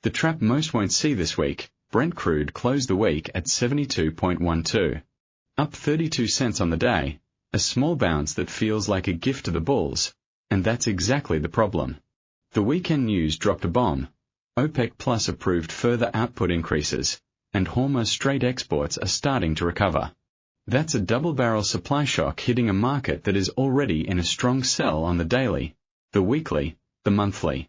The trap most won't see this week, Brent crude closed the week at 72.12. Up 32 cents on the day, a small bounce that feels like a gift to the bulls, and that's exactly the problem. The weekend news dropped a bomb. OPEC Plus approved further output increases, and Hormuz Strait exports are starting to recover. That's a double-barrel supply shock hitting a market that is already in a strong sell on the daily, the weekly, the monthly.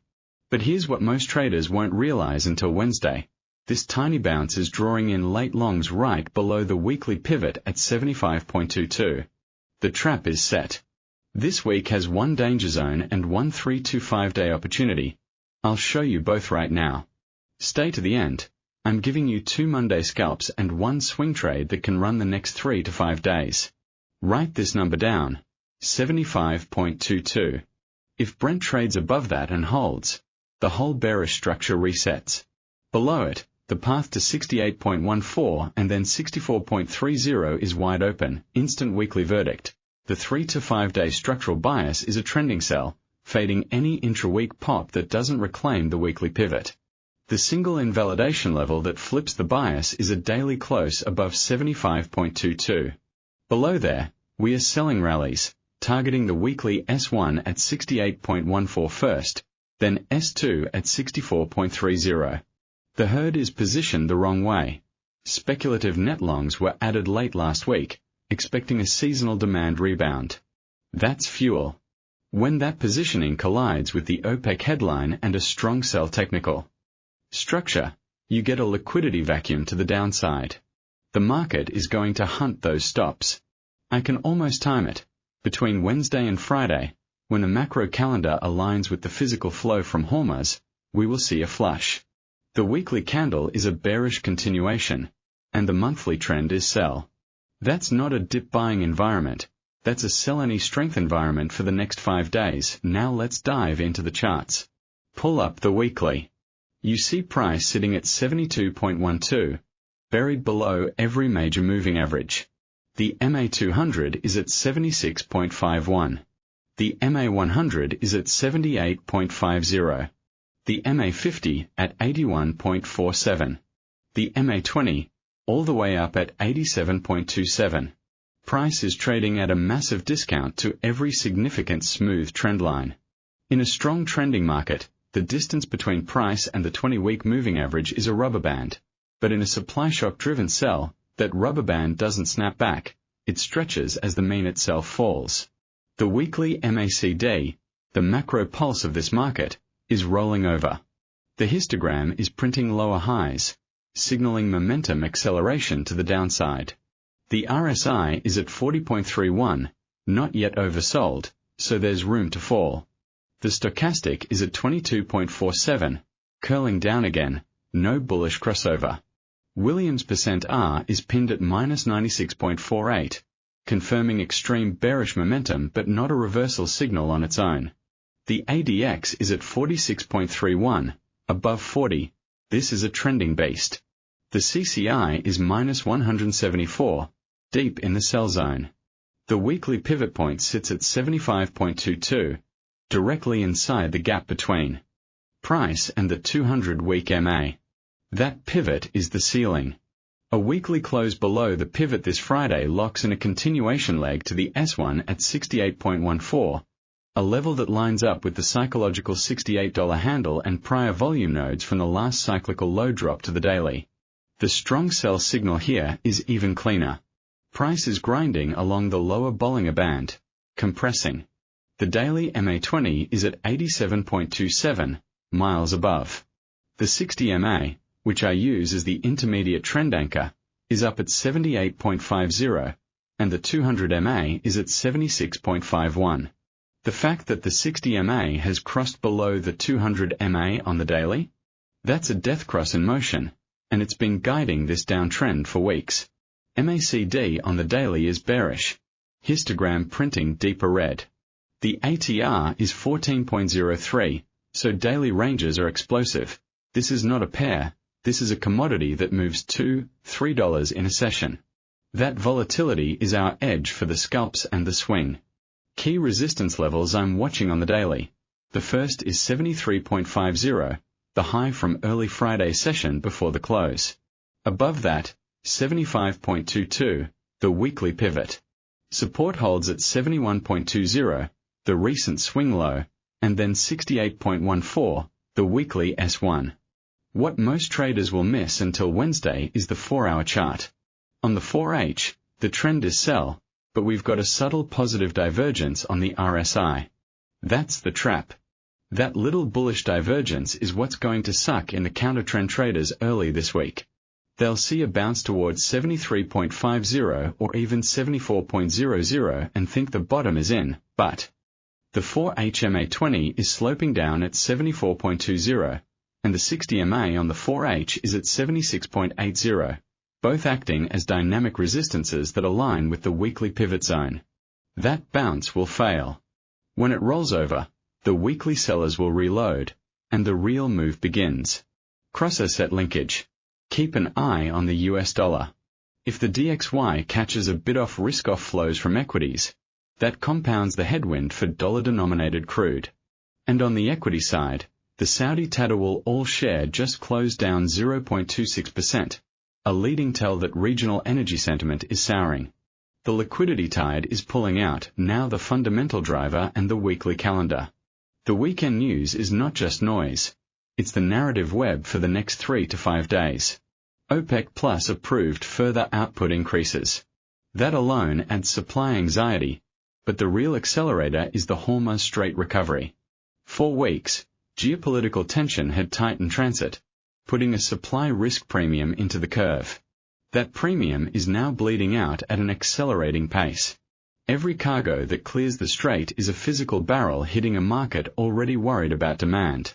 But here's what most traders won't realize until Wednesday. This tiny bounce is drawing in late longs right below the weekly pivot at 75.22. The trap is set. This week has one danger zone and one 3 to 5 day opportunity. I'll show you both right now. Stay to the end. I'm giving you 2 Monday scalps and 1 swing trade that can run the next 3 to 5 days. Write this number down. 75.22. If Brent trades above that and holds, the whole bearish structure resets. Below it, the path to 68.14 and then 64.30 is wide open, instant weekly verdict. The 3 to 5 day structural bias is a trending sell, fading any intra-week pop that doesn't reclaim the weekly pivot. The single invalidation level that flips the bias is a daily close above 75.22. Below there, we are selling rallies, targeting the weekly S1 at 68.14 first, then S2 at 64.30. The herd is positioned the wrong way. Speculative net longs were added late last week, expecting a seasonal demand rebound. That's fuel. When that positioning collides with the OPEC headline and a strong sell technical structure, you get a liquidity vacuum to the downside. The market is going to hunt those stops. I can almost time it. Between Wednesday and Friday, when a macro calendar aligns with the physical flow from Hormuz, we will see a flush. The weekly candle is a bearish continuation, and the monthly trend is sell. That's not a dip buying environment, that's a sell any strength environment for the next 5 days. Now let's dive into the charts. Pull up the weekly. You see price sitting at 72.12, buried below every major moving average. The MA200 is at 76.51. The MA100 is at 78.50. The MA50 at 81.47. The MA20, all the way up at 87.27. Price is trading at a massive discount to every significant smooth trend line. In a strong trending market, the distance between price and the 20-week moving average is a rubber band. But in a supply shock-driven sell, that rubber band doesn't snap back, it stretches as the mean itself falls. The weekly MACD, the macro pulse of this market, is rolling over. The histogram is printing lower highs, signaling momentum acceleration to the downside. The RSI is at 40.31, not yet oversold, so there's room to fall. The stochastic is at 22.47, curling down again, no bullish crossover. Williams %R is pinned at -96.48, confirming extreme bearish momentum but not a reversal signal on its own. The ADX is at 46.31, above 40. This is a trending beast. The CCI is -174, deep in the sell zone. The weekly pivot point sits at 75.22, directly inside the gap between price and the 200-week MA. That pivot is the ceiling. A weekly close below the pivot this Friday locks in a continuation leg to the S1 at 68.14, a level that lines up with the psychological $68 handle and prior volume nodes from the last cyclical low drop to the daily. The strong sell signal here is even cleaner. Price is grinding along the lower Bollinger Band, compressing. The daily MA20 is at 87.27, miles above. The 60 MA, which I use as the intermediate trend anchor, is up at 78.50, and the 200 MA is at 76.51. The fact that the 60 MA has crossed below the 200 MA on the daily? That's a death cross in motion, and it's been guiding this downtrend for weeks. MACD on the daily is bearish, histogram printing deeper red. The ATR is 14.03, so daily ranges are explosive. This is not a pair, this is a commodity that moves $2, $3 in a session. That volatility is our edge for the scalps and the swing. Key resistance levels I'm watching on the daily. The first is 73.50, the high from early Friday session before the close. Above that, 75.22, the weekly pivot. Support holds at 71.20, the recent swing low, and then 68.14, the weekly S1. What most traders will miss until Wednesday is the 4-hour chart. On the 4H, the trend is sell, but we've got a subtle positive divergence on the RSI. That's the trap. That little bullish divergence is what's going to suck in the counter-trend traders early this week. They'll see a bounce towards 73.50 or even 74.00 and think the bottom is in, but the 4HMA20 is sloping down at 74.20, and the 60MA on the 4H is at 76.80, both acting as dynamic resistances that align with the weekly pivot zone. That bounce will fail. When it rolls over, the weekly sellers will reload, and the real move begins. Cross-asset linkage. Keep an eye on the US dollar. If the DXY catches a bid-off risk-off flows from equities, that compounds the headwind for dollar-denominated crude. And on the equity side, the Saudi Tadawul all-share just closed down 0.26%, a leading tell that regional energy sentiment is souring. The liquidity tide is pulling out, now the fundamental driver and the weekly calendar. The weekend news is not just noise. It's the narrative web for the next 3 to 5 days. OPEC Plus approved further output increases. That alone adds supply anxiety, but the real accelerator is the Hormuz Strait recovery. For weeks, geopolitical tension had tightened transit, putting a supply risk premium into the curve. That premium is now bleeding out at an accelerating pace. Every cargo that clears the strait is a physical barrel hitting a market already worried about demand.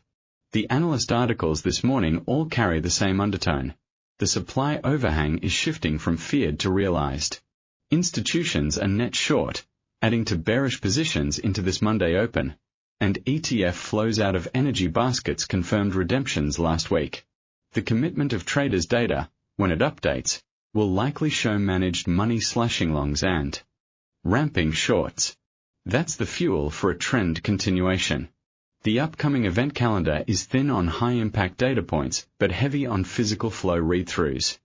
The analyst articles this morning all carry the same undertone. The supply overhang is shifting from feared to realized. Institutions are net short, adding to bearish positions into this Monday open, and ETF flows out of energy baskets confirmed redemptions last week. The commitment of traders data, when it updates, will likely show managed money slashing longs and ramping shorts. That's the fuel for a trend continuation. The upcoming event calendar is thin on high-impact data points, but heavy on physical flow read-throughs.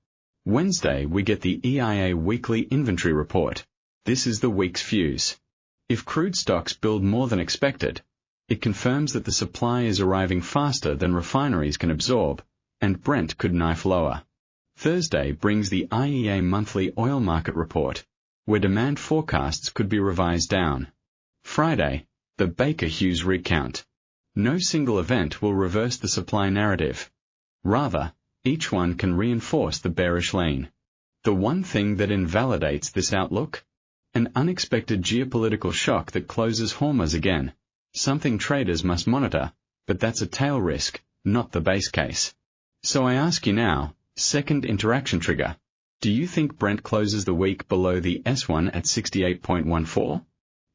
Wednesday we get the EIA weekly inventory report. This is the week's fuse. If crude stocks build more than expected, it confirms that the supply is arriving faster than refineries can absorb, and Brent could knife lower. Thursday brings the IEA monthly oil market report, where demand forecasts could be revised down. Friday, the Baker Hughes rig count. No single event will reverse the supply narrative. Rather, each one can reinforce the bearish lean. The one thing that invalidates this outlook? An unexpected geopolitical shock that closes Hormuz again. Something traders must monitor, but that's a tail risk, not the base case. So I ask you now, second interaction trigger. Do you think Brent closes the week below the S1 at 68.14?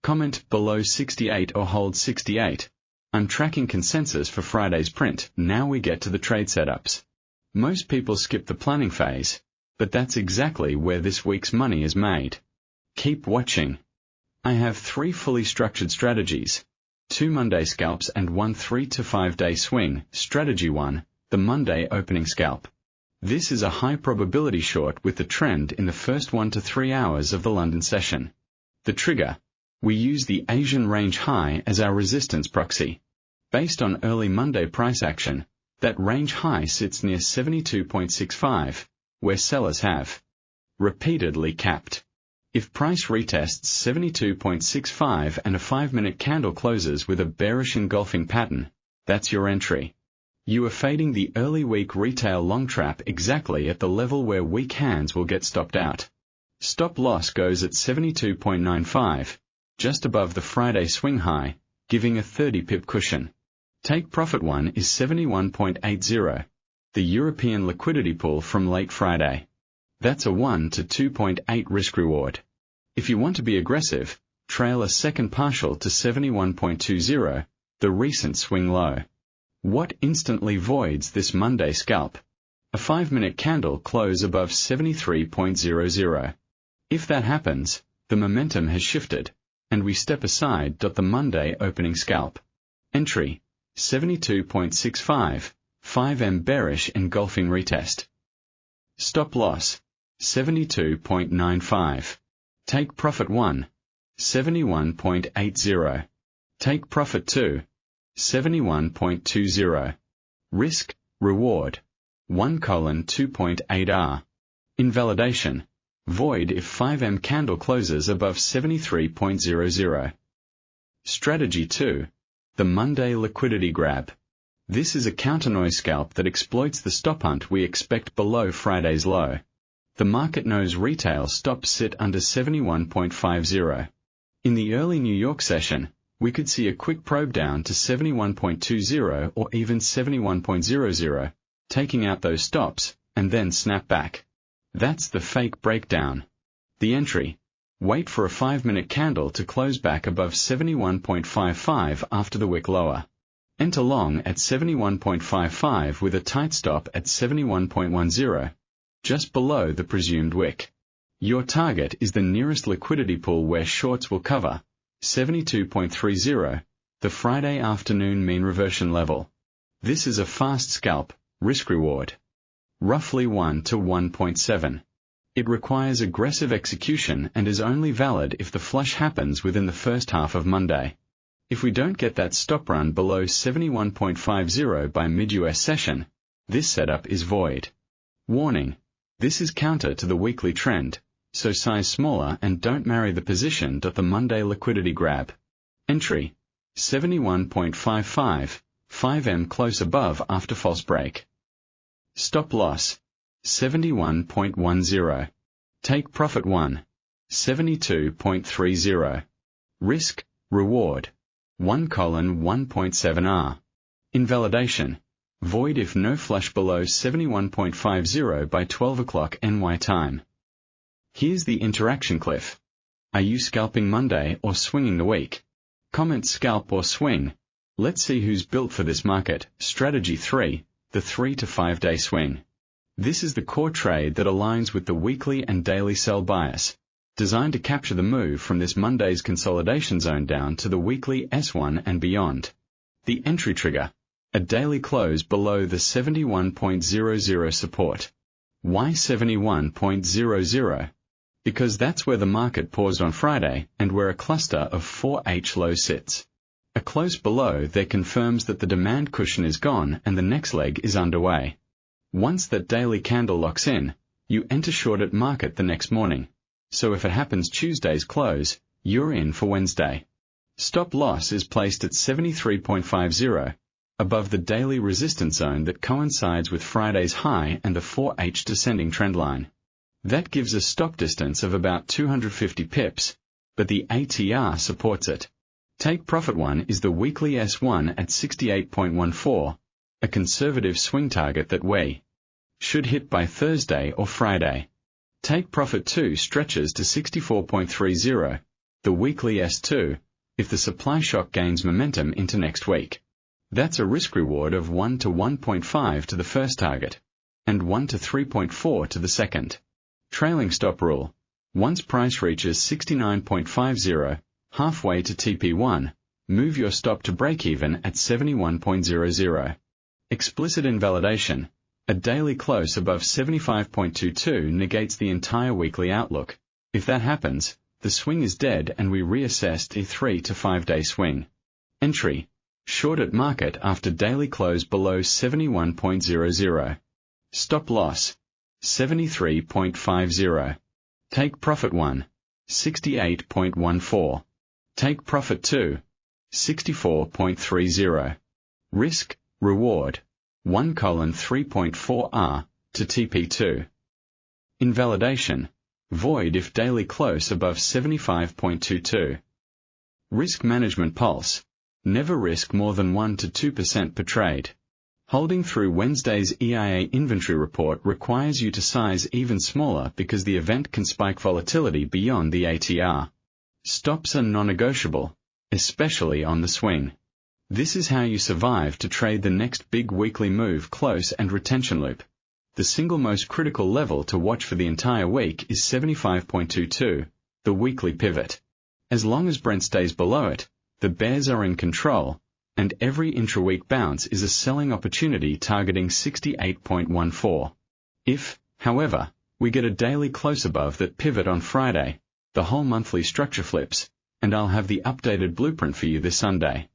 Comment below 68 or hold 68. I'm tracking consensus for Friday's print. Now we get to the trade setups. Most people skip the planning phase, but that's exactly where this week's money is made. Keep watching. I have 3 fully structured strategies. 2 Monday scalps and 1 3 to 5 day swing. Strategy 1, the Monday opening scalp. This is a high probability short with the trend in the first 1 to 3 hours of the London session. The trigger. We use the Asian range high as our resistance proxy. Based on early Monday price action, that range high sits near 72.65, where sellers have repeatedly capped. If price retests 72.65 and a 5-minute candle closes with a bearish engulfing pattern, that's your entry. You are fading the early week retail long trap exactly at the level where weak hands will get stopped out. Stop loss goes at 72.95, just above the Friday swing high, giving a 30 pip cushion. Take profit 1 is 71.80, the European liquidity pool from late Friday. That's a 1 to 2.8 risk reward. If you want to be aggressive, trail a second partial to 71.20, the recent swing low. What instantly voids this Monday scalp? A 5-minute candle close above 73.00. If that happens, the momentum has shifted, and we step aside. The Monday opening scalp. Entry, 72.65, 5M bearish engulfing retest. Stop loss, 72.95. Take profit 1, 71.80. Take profit 2, 71.20. Risk, reward, 1:2.8R. Invalidation, void if 5M candle closes above 73.00. Strategy 2. The Monday liquidity grab. This is a counter-noise scalp that exploits the stop hunt we expect below Friday's low. The market knows retail stops sit under 71.50. In the early New York session, we could see a quick probe down to 71.20 or even 71.00, taking out those stops, and then snap back. That's the fake breakdown. The entry. Wait for a 5-minute candle to close back above 71.55 after the wick lower. Enter long at 71.55 with a tight stop at 71.10, just below the presumed wick. Your target is the nearest liquidity pool where shorts will cover, 72.30, the Friday afternoon mean reversion level. This is a fast scalp, risk-reward. Roughly 1 to 1.7. It requires aggressive execution and is only valid if the flush happens within the first half of Monday. If we don't get that stop run below 71.50 by mid-US session, this setup is void. Warning: this is counter to the weekly trend, so size smaller and don't marry the position. The Monday liquidity grab. Entry: 71.55, 5M close above after false break. Stop loss: 71.10. Take profit 1, 72.30. Risk, reward, 1:1.7R. Invalidation, void if no flush below 71.50 by 12 o'clock NY time. Here's the interaction cliff. Are you scalping Monday or swinging the week? Comment scalp or swing. Let's see who's built for this market. Strategy 3, the 3 to 5 day swing. This is the core trade that aligns with the weekly and daily sell bias, designed to capture the move from this Monday's consolidation zone down to the weekly S1 and beyond. The entry trigger: a daily close below the 71.00 support. Why 71.00? Because that's where the market paused on Friday and where a cluster of 4H low sits. A close below there confirms that the demand cushion is gone and the next leg is underway. Once that daily candle locks in, you enter short at market the next morning. So if it happens Tuesday's close, you're in for Wednesday. Stop loss is placed at 73.50, above the daily resistance zone that coincides with Friday's high and the 4H descending trendline. That gives a stop distance of about 250 pips, but the ATR supports it. Take profit 1 is the weekly S1 at 68.14, a conservative swing target that we should hit by Thursday or Friday. Take profit 2 stretches to 64.30, the weekly S2, if the supply shock gains momentum into next week. That's a risk reward of 1 to 1.5 to the first target, and 1 to 3.4 to the second. Trailing stop rule: once price reaches 69.50, halfway to TP1, move your stop to break-even at 71.00. Explicit invalidation: a daily close above 75.22 negates the entire weekly outlook. If that happens, the swing is dead and we reassess a 3 to 5 day swing. Entry: short at market after daily close below 71.00. Stop loss: 73.50. Take profit 1, 68.14. Take profit 2, 64.30. Risk, reward, 1:3.4R to TP2. Invalidation: void if daily close above 75.22. Risk management pulse: never risk more than 1 to 2% per trade. Holding through Wednesday's EIA inventory report requires you to size even smaller because the event can spike volatility beyond the ATR. Stops are non-negotiable, especially on the swing. This is how you survive to trade the next big weekly move close and retention loop. The single most critical level to watch for the entire week is 75.22, the weekly pivot. As long as Brent stays below it, the bears are in control, and every intra-week bounce is a selling opportunity targeting 68.14. If, however, we get a daily close above that pivot on Friday, the whole monthly structure flips, and I'll have the updated blueprint for you this Sunday.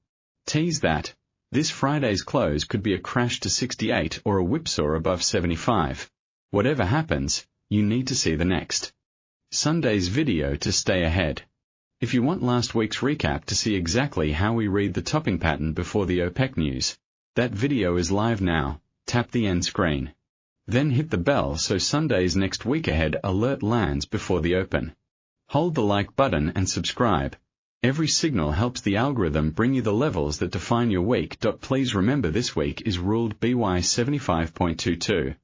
Tease that. This Friday's close could be a crash to 68 or a whipsaw above 75. Whatever happens, you need to see the next Sunday's video to stay ahead. If you want last week's recap to see exactly how we read the topping pattern before the OPEC news, that video is live now. Tap the end screen. Then hit the bell so Sunday's next week ahead alert lands before the open. Hold the like button and subscribe. Every signal helps the algorithm bring you the levels that define your week. Please remember this week is ruled BY 75.22.